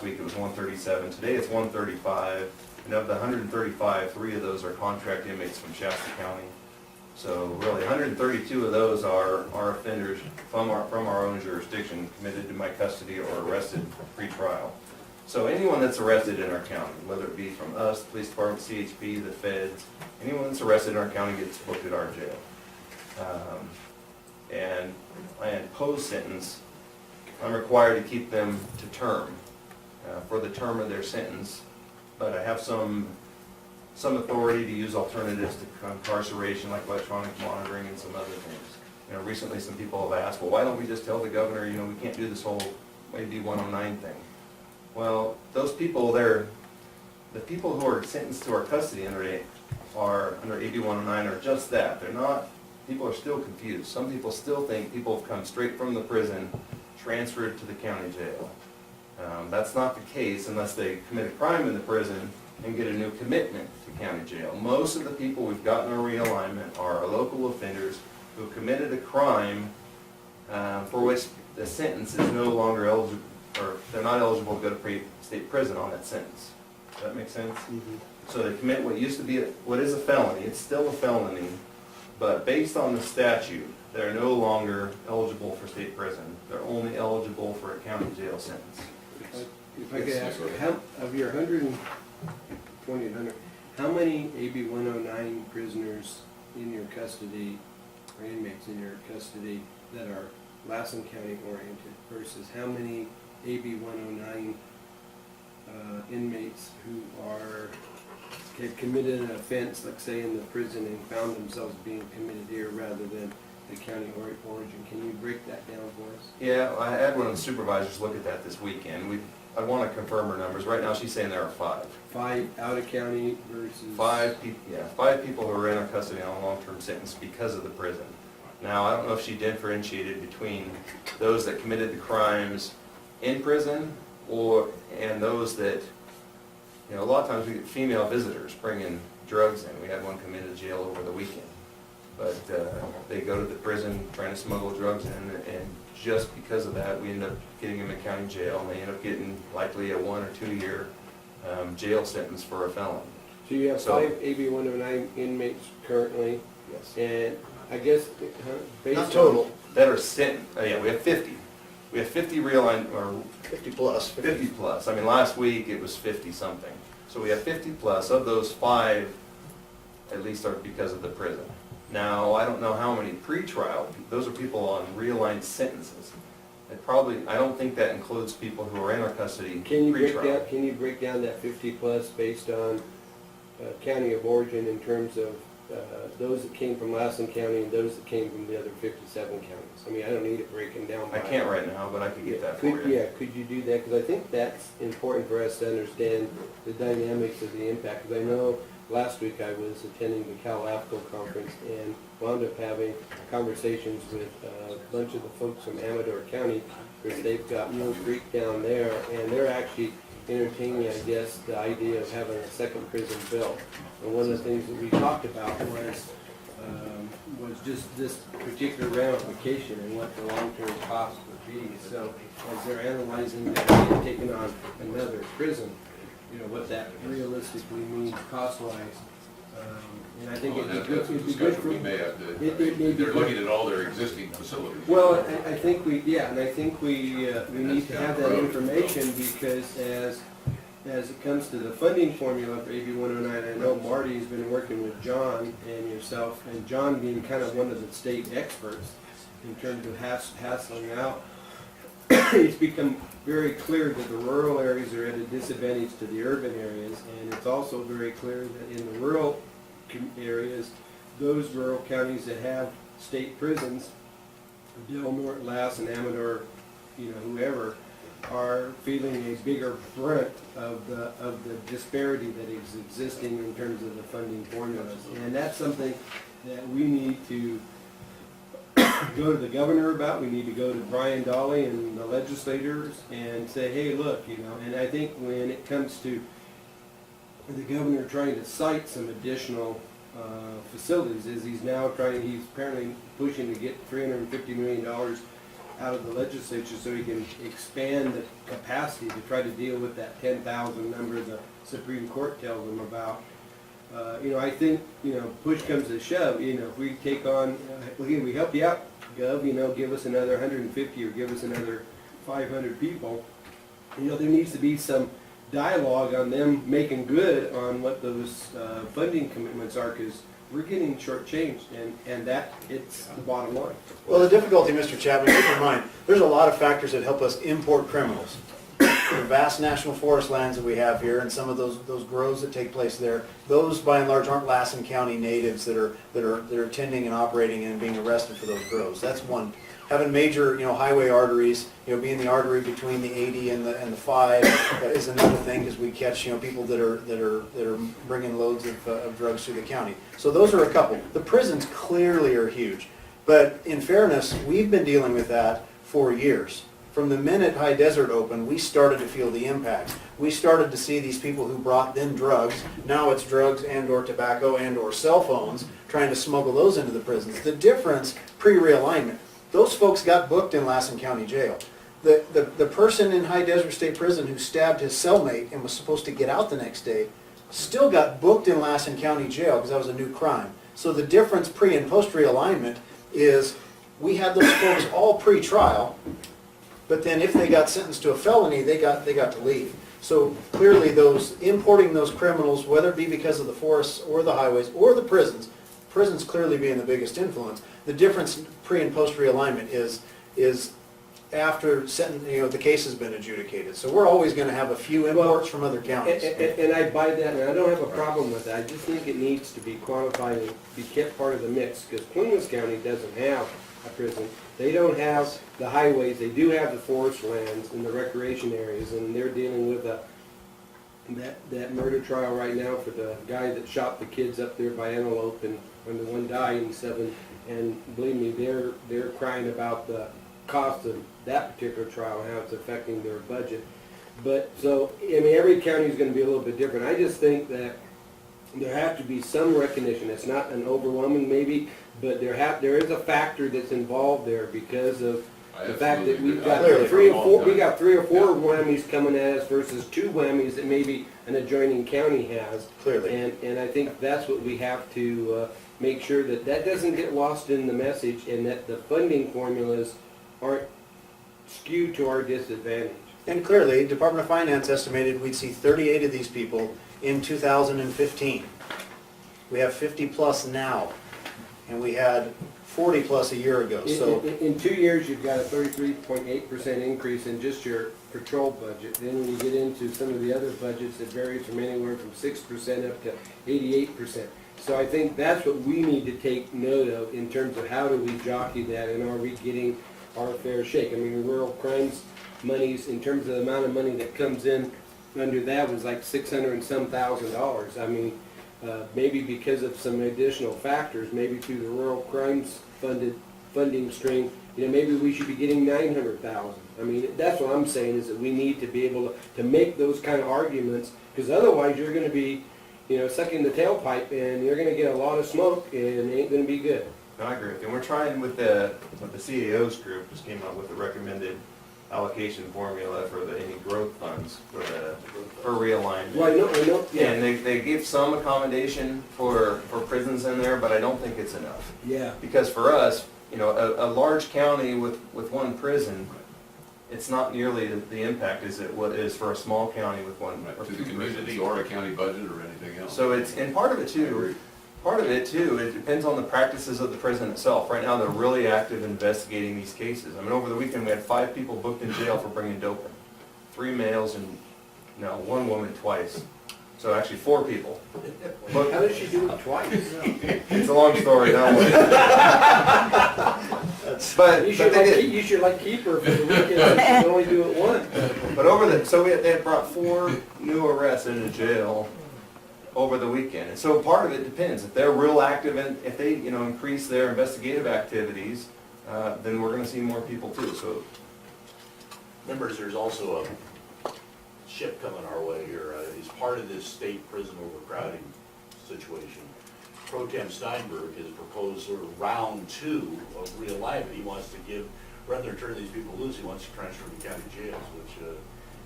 week it was 137. Today it's 135. And of the 135, 3 of those are contract inmates from Shasta County. So really, 132 of those are offenders from our own jurisdiction, committed to my custody or arrested pre-trial. So anyone that's arrested in our county, whether it be from us, the police department, CHP, the feds, anyone that's arrested in our county gets booked at our jail. And post-sentence, I'm required to keep them to term for the term of their sentence, but I have some authority to use alternatives to incarceration, like electronic monitoring and some other things. You know, recently some people have asked, well, why don't we just tell the governor, you know, we can't do this whole AB 109 thing? Well, those people there, the people who are sentenced to our custody under AB 109 are just that. They're not, people are still confused. Some people still think people have come straight from the prison, transferred to the county jail. That's not the case unless they commit a crime in the prison and get a new commitment to county jail. Most of the people we've gotten a realignment are our local offenders who committed a crime for which the sentence is no longer eligible, or they're not eligible to go to state prison on that sentence. Does that make sense? Mm-hmm. So they commit what used to be, what is a felony, it's still a felony, but based on the statute, they're no longer eligible for state prison. They're only eligible for a county jail sentence. If I could ask, how, of your 120 and 100, how many AB 109 prisoners in your custody, or inmates in your custody, that are Lassen County oriented, versus how many AB 109 inmates who have committed an offense, like say in the prison, and found themselves being committed here rather than the county origin? Can you break that down for us? Yeah, I had one of the supervisors look at that this weekend. I want to confirm her numbers. Right now she's saying there are 5. 5 out of county versus? 5 people, yeah, 5 people who are in our custody on a long-term sentence because of the prison. Now, I don't know if she differentiated between those that committed the crimes in prison and those that, you know, a lot of times we get female visitors bringing drugs in. We had one come into jail over the weekend. But they go to the prison trying to smuggle drugs in, and just because of that, we end up getting them in county jail, and they end up getting likely a 1 or 2 year jail sentence for a felon. So you have 5 AB 109 inmates currently? Yes. And I guess, based Not on... total. That are sentenced, yeah, we have 50. We have 50 realigned, or 50 plus. 50 plus. I mean, last week it was 50 something. So we have 50 plus. Of those, 5 at least are because of the prison. Now, I don't know how many pretrial, those are people on realigned sentences. I don't think that includes people who are in our custody pretrial. Can you break down that 50 plus based on county of origin in terms of those that came from Lassen County and those that came from the other 57 counties? I mean, I don't need it breaking down by... I can't right now, but I could get that for you. Yeah, could you do that? Because I think that's important for us to understand the dynamics of the impact. Because I know last week I was attending the Cal AFCO conference and wound up having conversations with a bunch of the folks from Amador County, because they've got Mill Creek down there, and they're actually entertaining, I guess, the idea of having a second prison built. And one of the things that we talked about was just this particular ramification and what the long-term cost would be. So as they're analyzing that and taking on another prison, you know, what that realistically means cost-wise. And I think it'd be good for... We may have to, they're looking at all their existing facilities. Well, I think we need to have that information, because as it comes to the funding formula for AB 109, I know Marty's been working with John and yourself, and John being kind of one of the state experts in terms of hassling out. It's become very clear that the rural areas are at a disadvantage to the urban areas, and it's also very clear that in the rural areas, those rural counties that have state prisons, Del Norte, Lassen, Amador, you know, whoever, are feeling a bigger brunt of the disparity that is existing in terms of the funding formulas. And that's something that we need to go to the governor about. We need to go to Brian Dolly and the legislators and say, hey, look, you know. And I think when it comes to the governor trying to cite some additional facilities, is he's apparently pushing to get $350 million out of the legislature so we can expand the capacity to try to deal with that 10,000 number the Supreme Court tells them about. I think, push comes to shove, if we take on, we help you out, Gov, give us another 150 or give us another 500 people. There needs to be some dialogue on them making good on what those funding commitments are, because we're getting shortchanged, and that, it's the bottom line. Well, the difficulty, Mr. Chapman, keep in mind, there's a lot of factors that help us import criminals. The vast national forest lands that we have here and some of those grows that take place there, those by and large aren't Lassen County natives that are tending and operating and being arrested for those grows. That's one. Having major, highway arteries, being the artery between the 80 and the 5 is another thing, because we catch, people that are bringing loads of drugs through the county. So those are a couple. The prisons clearly are huge, but in fairness, we've been dealing with that for years. From the minute High Desert opened, we started to feel the impact. We started to see these people who brought then drugs, now it's drugs and or tobacco and or cell phones, trying to smuggle those into the prisons. The difference, pre-realignment, those folks got booked in Lassen County Jail. The person in High Desert State Prison who stabbed his cellmate and was supposed to get out the next day still got booked in Lassen County Jail because that was a new crime. So the difference pre and post realignment is we had those folks all pre-trial, but then if they got sentenced to a felony, they got to leave. So clearly importing those criminals, whether it be because of the forests or the highways or the prisons clearly being the biggest influence. The difference pre and post realignment is after the case has been adjudicated. So we're always going to have a few imports from other counties. And I buy that, and I don't have a problem with that. I just think it needs to be quantified and be kept part of the mix, because Columbus County doesn't have a prison. They don't have the highways. They do have the forest lands and the recreation areas, and they're dealing with that murder trial right now for the guy that shot the kids up there by Antelope, and when the one died in 7. And believe me, they're crying about the cost of that particular trial and how it's affecting their budget. But so, every county is going to be a little bit different. I just think that there has to be some recognition. It's not an overwhelming maybe, but there is a factor that's involved there because of the fact that we've got three or four whammies coming at us versus 2 whammies that maybe an adjoining county has. Clearly. And I think that's what we have to make sure that doesn't get lost in the message, and that the funding formulas aren't skewed to our disadvantage. And clearly, Department of Finance estimated we'd see 38 of these people in 2015. We have 50 plus now, and we had 40 plus a year ago. So in 2 years, you've got a 33.8% increase in just your patrol budget. Then when you get into some of the other budgets, it varies from anywhere from 6% up to 88%. So I think that's what we need to take note of in terms of how do we jockey that, and are we getting our fair shake. Rural crimes monies, in terms of the amount of money that comes in under that, was like $600 and some thousand. Maybe because of some additional factors, maybe through the rural crimes funding stream, maybe we should be getting 900,000. That's what I'm saying, is that we need to be able to make those kind of arguments, because otherwise you're going to be, sucking the tailpipe, and you're going to get a lot of smoke, and it ain't going to be good. No, I agree with you. And we're trying with the CAO's group, just came up with the recommended allocation formula for any growth funds for realignment. Well, I know, yeah. And they give some accommodation for prisons in there, but I don't think it's enough. Yeah. Because for us, a large county with one prison, it's not nearly the impact as it is for a small county with one or To 2 the community prisons. or a county budget or anything else. So and part of it too, it depends on the practices of the prison itself. Right now, they're really active investigating these cases. Over the weekend, we had 5 people booked in jail for bringing dope in. 3 males and, 1 woman twice. So actually 4 people. How does she do it twice? It's a long story, that one. But You they did. should keep her for the weekend, so she can only do it once. But they had brought 4 new arrests into jail over the weekend. And so part of it depends. If they're real active and if they, increase their investigative activities, then we're gonna see more people too, so. Members, there's also a ship coming our way here. As part of this state prison overcrowding situation, Pro Tem Steinberg has proposed sort of round 2 of realignment. He wants to give rather than turn these people loose, he wants to transfer them to county jails, which,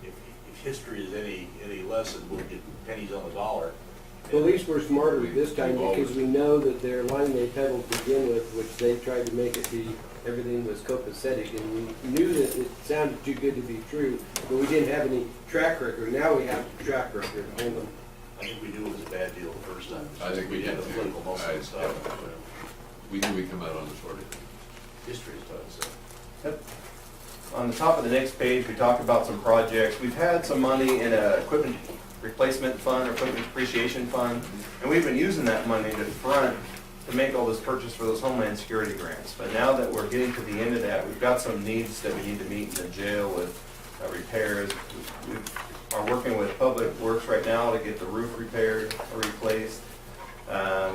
if history is any lesson, we'll get pennies on the dollar. Well, at least we're smarter this time because we know that their line they peddled to begin with, which they tried to make it be, everything was copacetic, and we knew that it sounded too good to be true, but we didn't have any track record. Now we have a track record. Hold them. I think we knew it was a bad deal the first time. I think we had did the too. political muscle and stuff. We knew we'd come out on the short end. History is taught us that. On the top of the next page, we talk about some projects. We've had some money in a equipment replacement fund or equipment depreciation fund, and we've been using that money to front to make all this purchase for those Homeland Security grants. But now that we're getting to the end of that, we've got some needs that we need to meet in the jail with repairs. We are working with Public Works right now to get the roof repaired or replaced.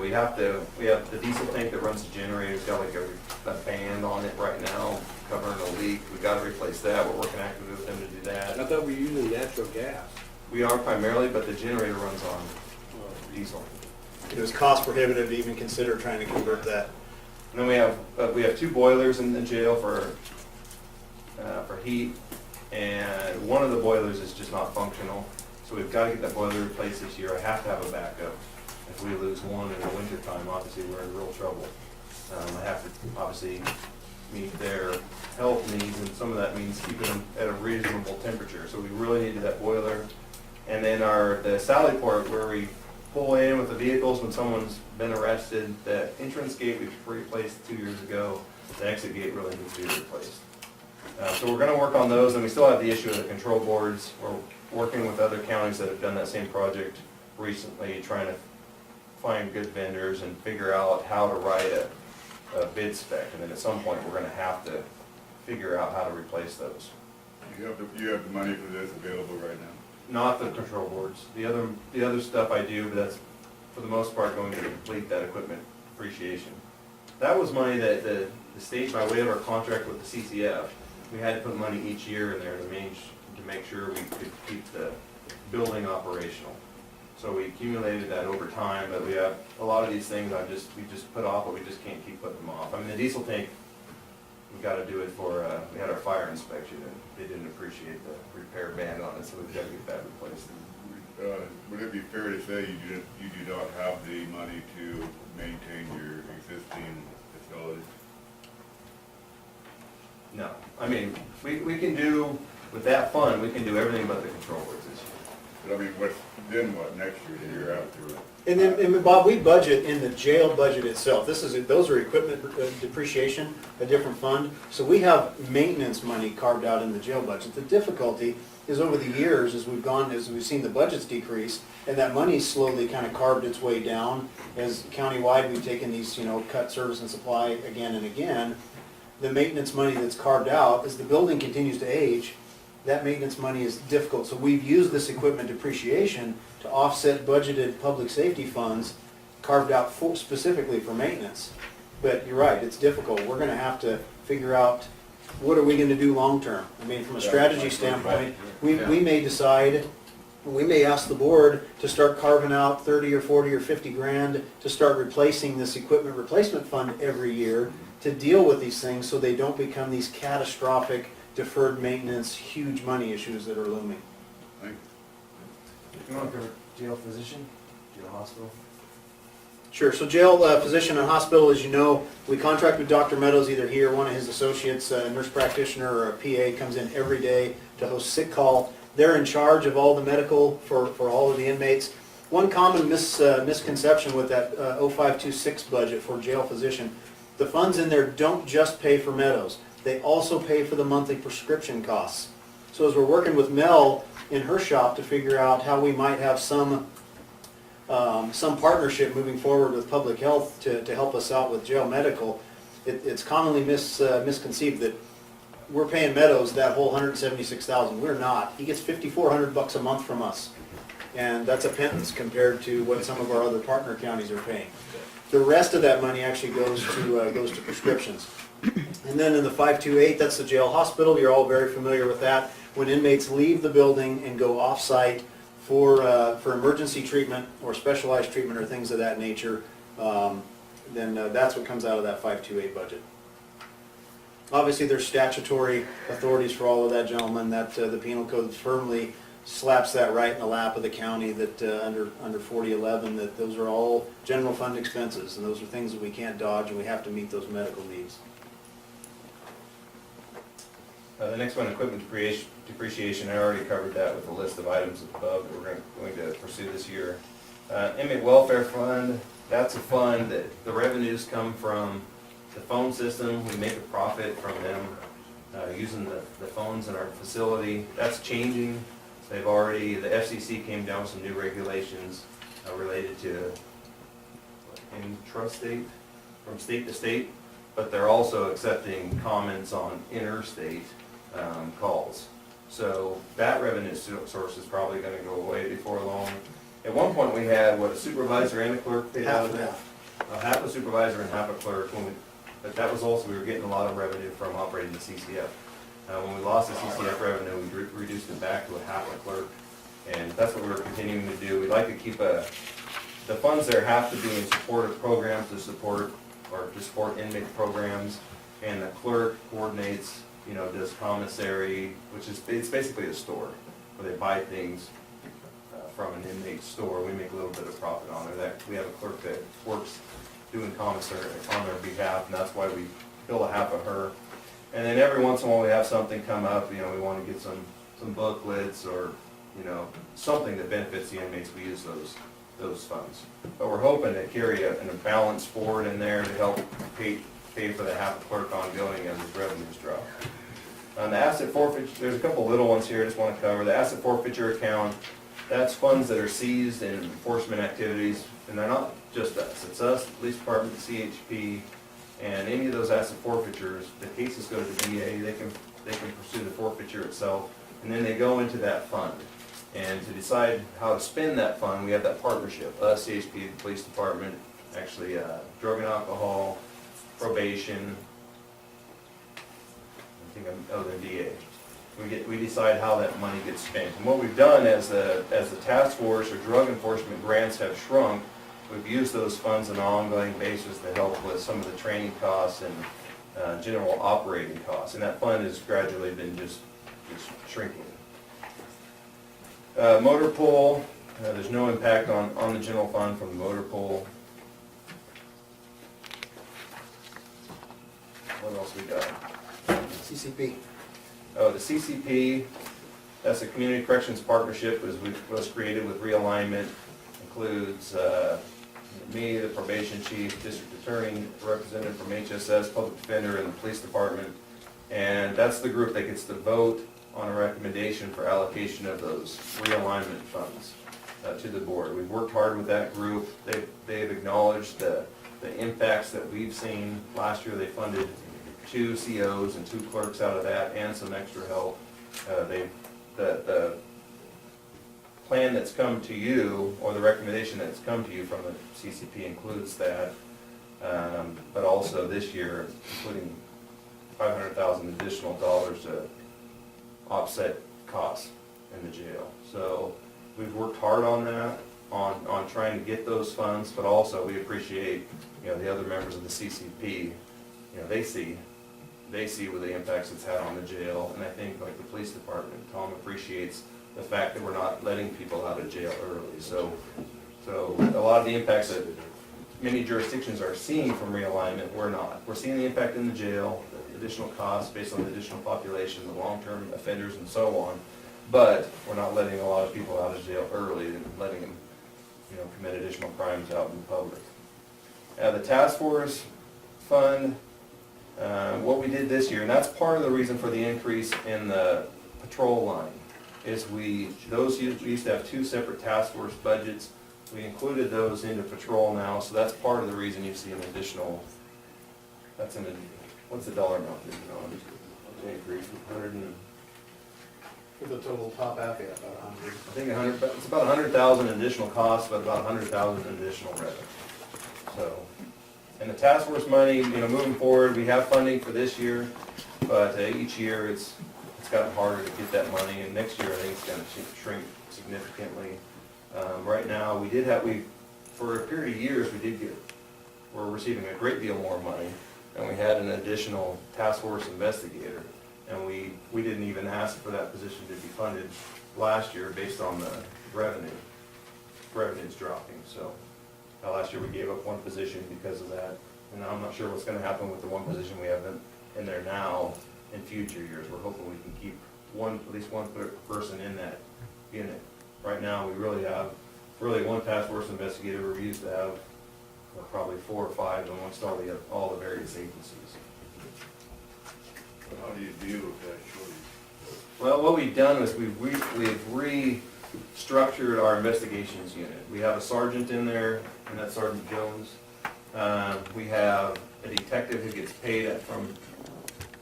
We have the diesel tank that runs the generator. It's got like a band on it right now covering a leak. We got to replace that. We're working actively with them to do that. I thought we were using natural gas. We are primarily, but the generator runs on diesel. It was cost prohibitive to even consider trying to convert that. And then we have 2 boilers in the jail for heat, and one of the boilers is just not functional. So we've got to get that boiler replaced this year. I have to have a backup. If we lose one in the winter time, obviously we're in real trouble. I have to obviously meet their health needs, and some of that means keeping them at a reasonable temperature. So we really needed that boiler. And then the Sally Port, where we pull in with the vehicles when someone's been arrested, the entrance gate we replaced 2 years ago. The exit gate really needs to be replaced. So we're going to work on those, and we still have the issue of the control boards. We're working with other counties that have done that same project recently, trying to find good vendors and figure out how to write a bid spec. And then at some point, we're going to have to figure out how to replace those. You have the money for this available right now? Not the control boards. The other stuff I do, but that's for the most part going to complete that equipment depreciation. That was money that the state, by way of our contract with the CCF, we had to put money each year in there to make sure we could keep the building operational. So we accumulated that over time, but we have a lot of these things we just put off, but we just can't keep putting them off. I mean, the diesel tank, we got to do it for, we had our fire inspection, and they didn't appreciate the repair ban on it, so we've got to get that replaced. Would it be fair to say you do not have the money to maintain your existing facilities? No, I mean, we can do, with that fund, we can do everything but the control boards this year. But I mean, then what, next year, the year after? And then, Bob, we budget in the jail budget itself. Those are equipment depreciation, a different fund. So we have maintenance money carved out in the jail budget. The difficulty is over the years, as we've seen the budgets decrease, and that money's slowly kind of carved its way down. As countywide, we've taken these, cut service and supply again and again. The maintenance money that's carved out, as the building continues to age, that maintenance money is difficult. So we've used this equipment depreciation to offset budgeted public safety funds carved out specifically for maintenance. But you're right, it's difficult. We're going to have to figure out what are we going to do long term. I mean, from a strategy standpoint, we may decide, we may ask the board to start carving out 30 or 40 or 50 grand to start replacing this equipment replacement fund every year to deal with these things so they don't become these catastrophic deferred maintenance, huge money issues that are looming. Thank You want to go jail physician, jail hospital? Sure, so jail, physician, and hospital, as you know, we contract with Dr. Meadows, either he or one of his associates, a nurse practitioner or a PA, comes in every day to host sick call. They're in charge of all the medical for all of the inmates. One common misconception with that 0526 budget for jail physician, the funds in there don't just pay for Meadows. They also pay for the monthly prescription costs. So as we're working with Mel in her shop to figure out how we might have some partnership moving forward with public health to help us out with jail medical, it's commonly misconceived that we're paying Meadows that whole $176,000. We're not. He gets $5,400 a month from us, and that's a pittance compared to what some of our other partner counties are paying. The rest of that money actually goes to prescriptions. And then in the 528, that's the jail hospital. You're all very familiar with that. When inmates leave the building and go off-site for emergency treatment or specialized treatment or things of that nature, then that's what comes out of that 528 budget. Obviously, there's statutory authorities for all of that, gentlemen, that the penal code firmly slaps that right in the lap of the county, that under 4011, that those are all general fund expenses, and those are things that we can't dodge, and we have to meet those medical needs. The next one, equipment depreciation, I already covered that with a list of items above that we're going to pursue this year. Inmate welfare fund, that's a fund that the revenues come from the phone system. We make a profit from them using the phones in our facility. That's changing. They've already, the FCC came down with some new regulations related to intrastate, from state to state, but they're also accepting comments on interstate calls. So that revenue source is probably gonna go away before long. At one point, we had, a supervisor and a clerk paid out of that? Half a supervisor and half a clerk, but that was also, we were getting a lot of revenue from operating the CCF. When we lost the CCF revenue, we reduced it back to a half a clerk, and that's what we're continuing to do. We'd like to keep the funds there have to be in support of programs to support inmate programs, and the clerk coordinates, does commissary, which is, it's basically a store where they buy things from an inmate store. We make a little bit of profit on it. We have a clerk that works doing commissary on their behalf, and that's why we bill a half of her. And then every once in a while, we have something come up, we want to get some booklets or, something that benefits the inmates, we use those funds. But we're hoping to carry a balance forward in there to help pay for the half clerk ongoing as his revenues drop. On the asset forfeiture, there's a couple little ones here I just want to cover. The asset forfeiture account, that's funds that are seized in enforcement activities, and they're not just us. It's us, the police department, CHP, and any of those asset forfeitures, the cases go to the DA, they can pursue the forfeiture itself, and then they go into that fund. And to decide how to spend that fund, we have that partnership, us, CHP, the police department, actually drug and alcohol, probation, the DA. We decide how that money gets spent. And what we've done as the task force or drug enforcement grants have shrunk, we've used those funds on an ongoing basis to help with some of the training costs and general operating costs. And that fund has gradually been just shrinking. Motor pool, there's no impact on the general fund from the motor pool. What else we got? CCP. Oh, the CCP, that's a Community Corrections Partnership, was created with realignment, includes me, the probation chief, district attorney, representative from HSS, public defender, and the police department. And that's the group that gets to vote on a recommendation for allocation of those realignment funds to the board. We've worked hard with that group. They've acknowledged the impacts that we've seen. Last year they funded 2 COs and 2 clerks out of that, and some extra help. The plan that's come to you, or the recommendation that's come to you from the CCP includes that, but also this year, including $500,000 additional dollars to offset costs in the jail. So we've worked hard on that, on trying to get those funds, but also we appreciate, the other members of the CCP, they see what the impacts it's had on the jail, and I think like the police department, Tom appreciates the fact that we're not letting people out of jail early. So a lot of the impacts that many jurisdictions are seeing from realignment, we're not. We're seeing the impact in the jail, the additional costs based on the additional population, the long-term offenders and so on, but we're not letting a lot of people out of jail early and letting them, commit additional crimes out in public. The task force fund, what we did this year, and that's part of the reason for the increase in the patrol line, is we used to have 2 separate task force budgets. We included those into patrol now, so that's part of the reason you see an additional, what's the dollar amount? Increase, 100 and, For the total top half, yeah, about 100. I think 100, it's about 100,000 additional costs, but about 100,000 additional revenue. So, and the task force money, moving forward, we have funding for this year, but each year it's gotten harder to get that money, and next year I think it's going to shrink significantly. Right now, for a period of years, we're receiving a great deal more money. and we had an additional task force investigator. And we didn't even ask for that position to be funded last year based on the revenue. Revenue's dropping, so last year we gave up one position because of that. And I'm not sure what's gonna happen with the one position we have in there now in future years. We're hoping we can keep at least one person in that unit. Right now, we really have one task force investigator. We used to have probably 4 or 5 amongst all the various agencies. How do you deal with that shortage? Well, what we've done is we've restructured our investigations unit. We have a sergeant in there, and that's Sergeant Jones. We have a detective who gets paid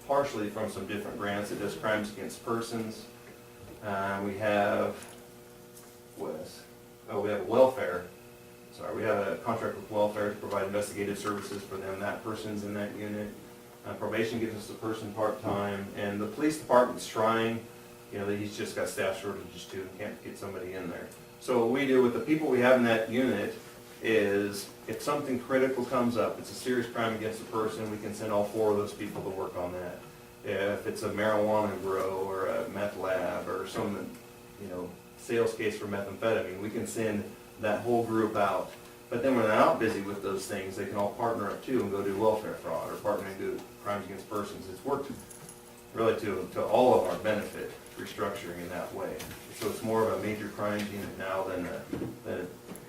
partially from some different grants that does crimes against persons. We have, what else? We have welfare. We have a contract with welfare to provide investigative services for them. That person's in that unit. Probation gives us the person part-time, and the police department's trying, that he's just got staff shortages too, and can't get somebody in there. So what we do with the people we have in that unit is, if something critical comes up, it's a serious crime against a person, we can send all 4 of those people to work on that. If it's a marijuana grow or a meth lab or some, sales case for methamphetamine, we can send that whole group out. But then when they're out busy with those things, they can all partner up too and go do welfare fraud or partner and do crimes against persons. It's worked really to all of our benefit, restructuring in that way. So it's more of a major crimes unit now than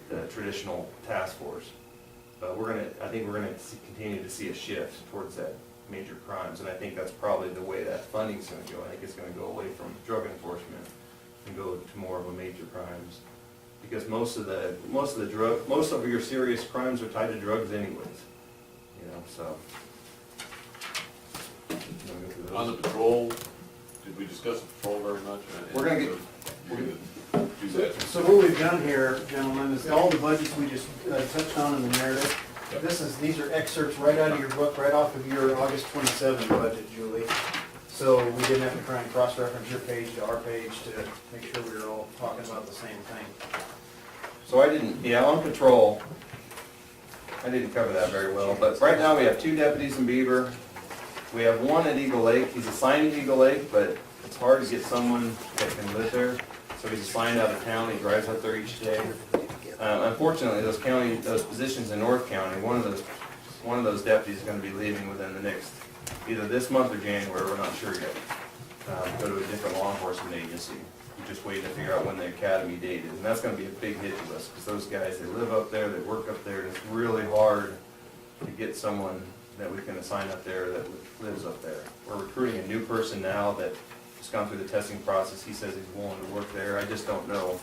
the traditional task force. But I think we're gonna continue to see a shift towards that major crimes, and I think that's probably the way that funding's gonna go. I think it's gonna go away from drug enforcement and go to more of a major crimes. Because most of your serious crimes are tied to drugs anyways, so. On the patrol, did we discuss the patrol very much? We're gonna do that. So what we've done here, gentlemen, is all the budgets we just touched on in the narrative. Yep. These are excerpts right out of your book, right off of your August 27 budget, Julie. So we didn't have to try and cross-reference your page to our page to make sure we were all talking about the same thing. So on patrol, I didn't cover that very well, but right now we have 2 deputies in Beaver. We have 1 at Eagle Lake. He's assigned to Eagle Lake, but it's hard to get someone that can live there. So he's assigned out of town. He drives up there each day. Unfortunately, those positions in North County, one of those deputies is going to be leaving within the next, either this month or January. We're not sure yet. Go to a different law enforcement agency. We're just waiting to figure out when the academy date is, and that's going to be a big hit to us because those guys, they live up there, they work up there, and it's really hard to get someone that we can assign up there that lives up there. We're recruiting a new person now that has gone through the testing process. He says he's willing to work there. I just don't know.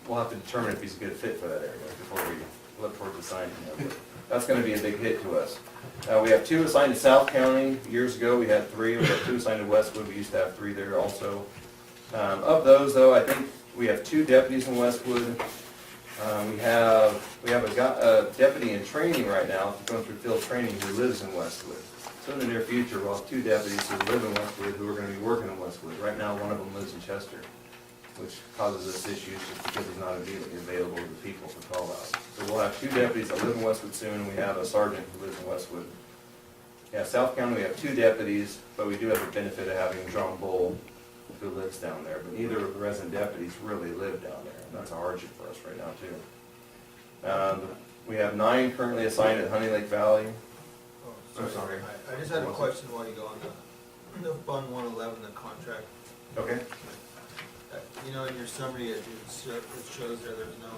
We'll have to determine if he's a good fit for that area before we look towards assigning him. But that's going to be a big hit to us. We have 2 assigned to South County. Years ago, we had 3. We have 2 assigned to Westwood. We used to have 3 there also. Of those, though, I think we have 2 deputies in Westwood. We have a deputy in training right now, going through field training, who lives in Westwood. So in the near future, we'll have 2 deputies who live in Westwood who are going to be working in Westwood. Right now, one of them lives in Chester, which causes us issues just because he's not immediately available to the people for call out. So we'll have 2 deputies that live in Westwood soon, and we have a sergeant who lives in Westwood. Yeah, South County, we have 2 deputies, but we do have the benefit of having John Bull, who lives down there, but neither of the resident deputies really live down there, and that's a hardship for us right now too. We have 9 currently assigned at Honey Lake Valley. I'm sorry. I just had a question while you go on the Fund 111, the contract. Okay. In your summary, it shows there's no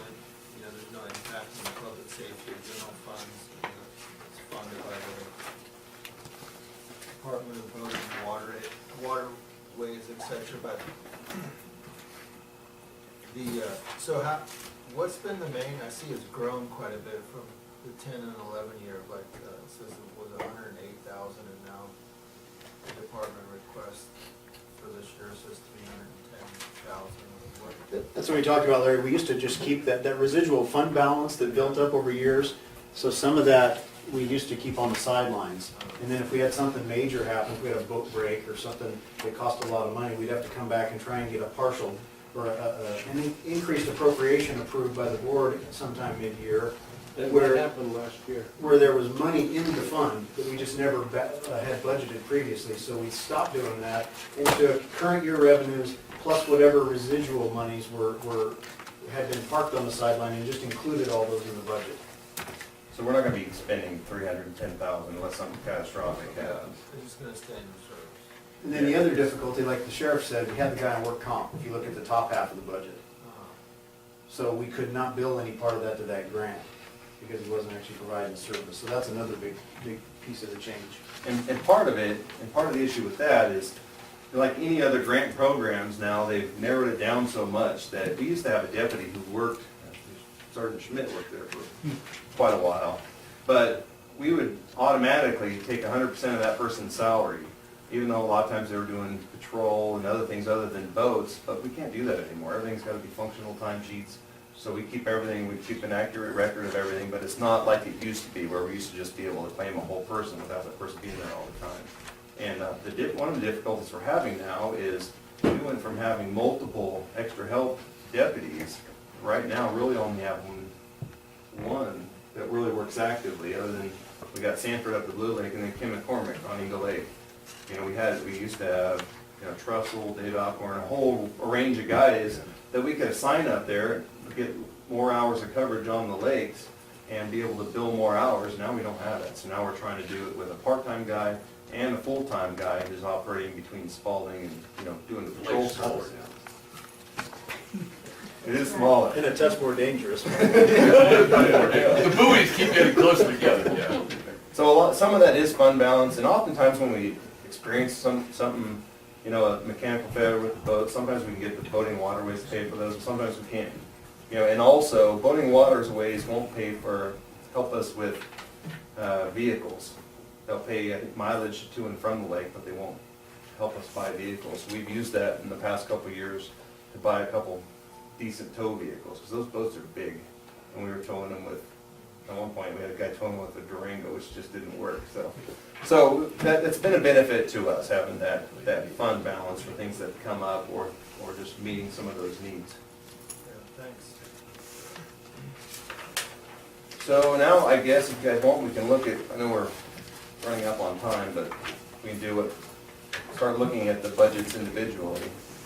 impact on the public safety or general funds. It's funded by the Department of Road and Waterways, etc. But what's been the main? I see it's grown quite a bit from the 10 and 11 year. It says it was 108,000, and now the department request for this year says 310,000. That's what we talked about, Larry. We used to just keep that residual fund balance that built up over years. So some of that we used to keep on the sidelines. And then if we had something major happen, if we had a boat break or something that cost a lot of money, we'd have to come back and try and get a partial or an increased appropriation approved by the board sometime mid-year. And Where- what happened last year? where there was money in the fund that we just never had budgeted previously, so we stopped doing that into current year revenues plus whatever residual monies had been parked on the sideline and just included all those in the budget. So we're not gonna be spending 310,000 unless something catastrophic happens. They're just gonna stay in reserves. And then the other difficulty, like the sheriff said, we had the guy on work comp, if you look at the top half of the budget. So we could not bill any part of that to that grant because he wasn't actually providing the service. So that's another big piece of the change. And part of it, and part of the issue with that is, like any other grant programs now, they've narrowed it down so much that we used to have a deputy who worked, Sergeant Schmidt worked there for quite a while, but we would automatically take 100% of that person's salary, even though a lot of times they were doing patrol and other things other than boats, but we can't do that anymore. Everything's gotta be functional timesheets, so we keep everything, we keep an accurate record of everything, but it's not like it used to be, where we used to just be able to claim a whole person without that person being there all the time. And one of the difficulties we're having now is we went from having multiple extra help deputies, right now really only have one that really works actively, other than, we got Sanford up at Blue Lake and then Kim McCormick on Eagle Lake. You know, we used to have, you know, Trussell, Dave Alcorn, a whole range of guys that we could assign up there, get more hours of coverage on the lakes and be able to bill more hours. Now we don't have that, so now we're trying to do it with a part-time guy and a full-time guy who's operating between Spalding and, you know, doing the patrol Lake's smaller stuff. It is smaller. And a touch more dangerous. The buoys keep getting closer together, yeah. So some of that is fund balance, and oftentimes when we experience something, you know, a mechanical failure with the boat, sometimes we can get the boating waterways to pay for those, and sometimes we can't. You know, and also, boating waterways won't help us with vehicles. They'll pay, I think, mileage to and from the lake, but they won't help us buy vehicles. We've used that in the past couple of years to buy a couple decent tow vehicles, because those boats are big, and we were towing them with, at one point, we had a guy towing with a Durango, which just didn't work, so that's been a benefit to us, having that fund balance for things that come up, or just meeting some of those needs. Yeah, thanks. So now, I guess, if you guys want, we can look at, I know we're running up on time, but we can start looking at the budgets individually.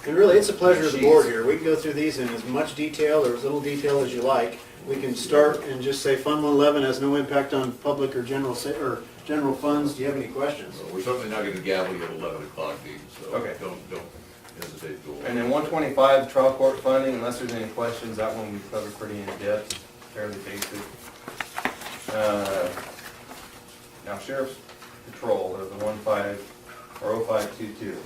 And really, it's a pleasure of the board here. We can go through these in as much detail or as little detail as you like. We can start and just say Fund 111 has no impact on public or general funds. Do you have any questions? Well, we're certainly not gonna gavel you at 11 o'clock, Dean, so Okay. don't hesitate to go. And then 125, trial court funding, unless there's any questions, that one we covered pretty in depth, fairly basic. Now, Sheriff's Patrol, or the 0522.